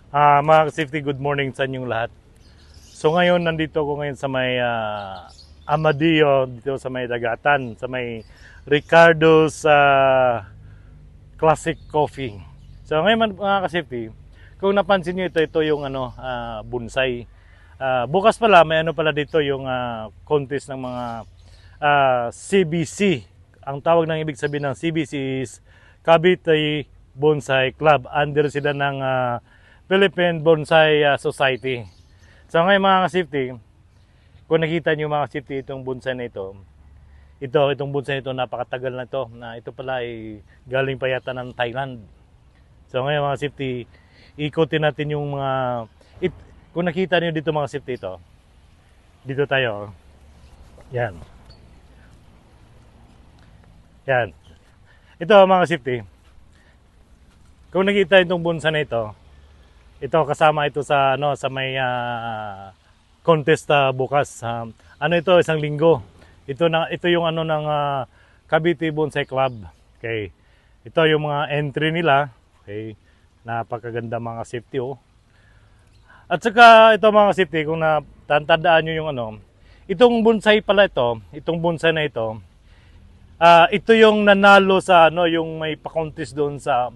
Mga safety, good morning sa inyong lahat. So ngayon, nandito ko ngayon sa may Amadillo, dito sa may Dagatan, sa may Ricardo's Classic Coffee. So ngayon mga ka-safety, kung napansin nyo ito yung bonsai. Bukas pala, may pala dito yung contest ng mga CBC. Ang tawag ng ibig sabihin ng CBC is Cavite Bonsai Club. Under sila ng Philippine Bonsai Society. So ngayon mga ka-safety, kung nakita nyo mga ka-safety itong bonsai na itong bonsai na ito, napakatagal na ito. Ito pala ay galing pa yata ng Thailand. So ngayon mga ka-safety, ikutin natin yung mga, kung nakita nyo dito mga ka-safety dito tayo. Yan. Yan. Ito mga ka-safety, kung nakita itong bonsai na ito kasama ito sa may contest bukas. Isang linggo. Ito yung ng Cavite Bonsai Club. Okay. Ito yung mga entry nila. Okay. Napakaganda mga safety At saka ito mga safety, kung natandaan niyo yung itong bonsai pala itong bonsai na ito yung nanalo sa yung may pa-contest doon sa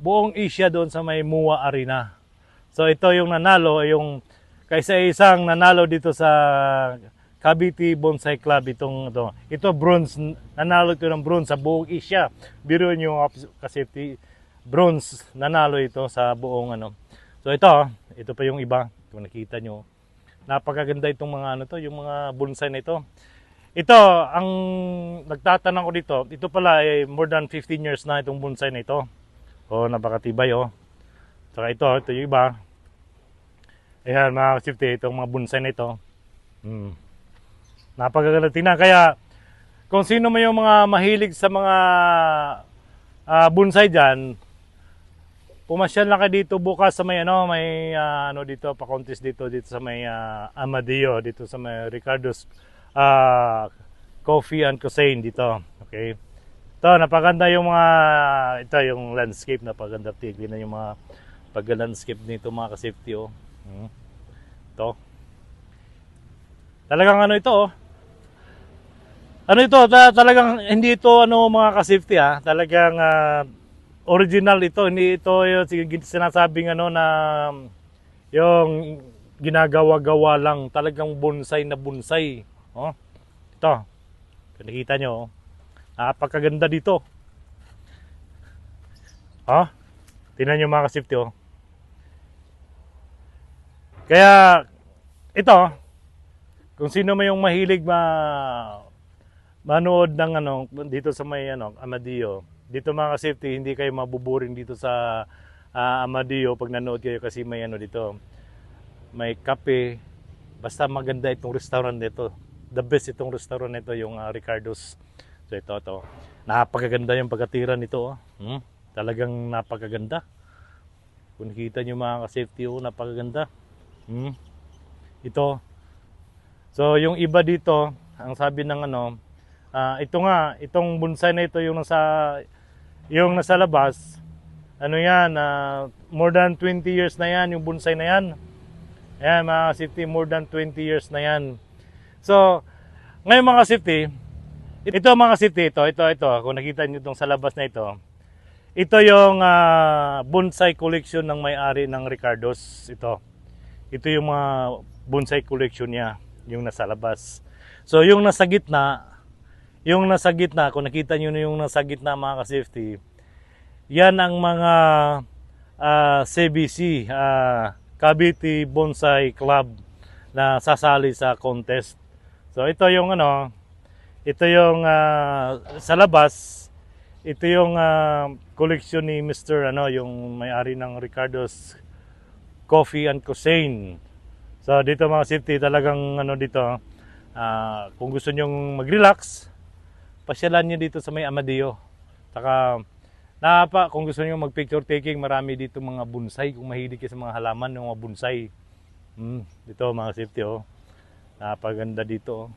buong Asia doon sa may MUA Arena. So ito yung nanalo, yung kaisa-isang nanalo dito sa Cavite Bonsai Club ito bronze, nanalo ito ng bronze sa buong Asia. Biro nyo kasi bronze nanalo ito sa buong So ito pa yung iba, kung nakita nyo. Napakaganda itong mga yung mga bonsai na ito. Ito, ang nagtatanong ko dito, ito pala ay more than 15 years na itong bonsai na ito. Napakatibay Saka ito yung iba. Ayan mga ka-safety, itong mga bonsai na ito. Napakaganda tingnan. Kaya kung sino man yung mga mahilig sa mga bonsai dyan, pumasyal na kayo dito bukas sa may dito, pa-contest dito sa may Amadillo, dito sa may Ricardo's Coffee and Cuisine dito. Okay. Ito, napaganda yung yung landscape, napaganda. Tignan yung mga pag-landscape nito mga ka-safety Ito. Talagang talagang hindi ito mga ka-safety Talagang original ito, hindi ito yung sinasabing na yung ginagawa-gawa lang, talagang bonsai na bonsai. Ito. Kung nakita nyo, napakaganda dito. Tingnan nyo mga ka-safety Kaya ito, kung sino may yung mahilig manood ng dito sa may Amadillo, dito mga ka-safety, hindi kayo mabuboring dito sa Amadillo pag nanood kayo kasi may dito. May kape, basta maganda itong restaurant nito. The best itong restaurant nito yung Ricardo's. So ito. Napakaganda yung pagkatira nito Talagang napakaganda. Kung nakita nyo mga ka-safety napakaganda. Ito. So yung iba dito, ang sabi ng itong bonsai na ito yung nasa labas. More than 20 years na yan yung bonsai na yan. Ayan mga ka-safety, more than 20 years na yan. So ngayon mga ka-safety, ito mga ka-safety, ito, kung nakita nyo itong sa labas na ito yung bonsai collection ng may-ari ng Ricardo's. Ito yung mga bonsai collection niya, yung nasa labas. So yung nasa gitna, kung nakita nyo yung nasa gitna mga ka-safety, yan ang mga CBC, Cavite Bonsai Club na sasali sa contest. So ito yung sa labas, ito yung collection ni Mr. yung may-ari ng Ricardo's Coffee and Cuisine. So dito mga safety, talagang dito, kung gusto nyong mag-relax, pasyalan nyo dito sa may Amadillo. Saka kung gusto nyo mag-picture taking, marami dito mga bonsai. Kung mahilig kayo sa mga halaman, yung mga bonsai. Dito mga safety napaganda dito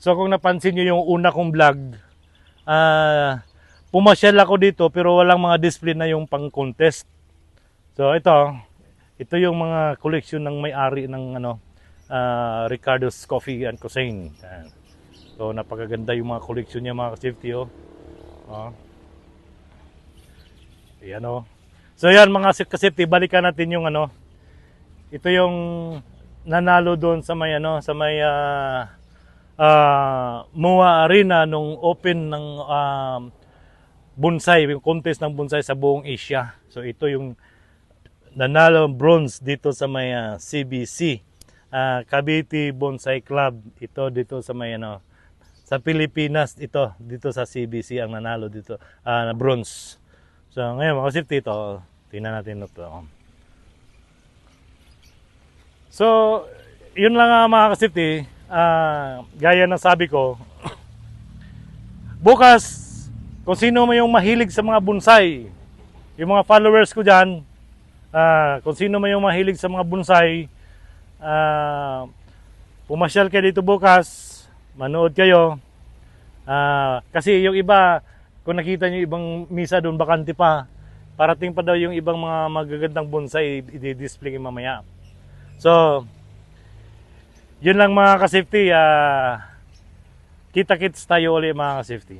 So kung napansin nyo yung una kong vlog, pumasyal ako dito pero walang mga display na yung pang contest. So ito, Ito yung mga collection ng may-ari ng Ricardo's Coffee and Cuisine. Yan. So napakaganda yung mga collection niya mga ka-safety oh. Oh. Ayan oh. So yan mga ka-safety, balikan natin yung ito yung nanalo doon sa may MOA Arena nung open ng bonsai, yung contest ng bonsai sa buong Asia. So ito yung nanalo bronze dito sa may CBC, Cavite Bonsai Club. Ito dito sa may sa Pilipinas, ito dito sa CBC ang nanalo dito na bronze. So ngayon mga ka-safety, ito tingnan natin ito. So yun lang mga ka-safety. Gaya ng sabi ko, bukas kung sino mo yung mahilig sa mga bonsai, yung mga followers ko dyan, kung sino mo yung mahilig sa mga bonsai, pumasyal kayo dito bukas, manood kayo. Kasi yung iba, kung nakita nyo ibang misa doon, bakante pa, parating pa daw yung ibang mga magagandang bonsai i-display mamaya. So yun lang mga ka-safety. Kita-kits tayo ulit mga ka-safety.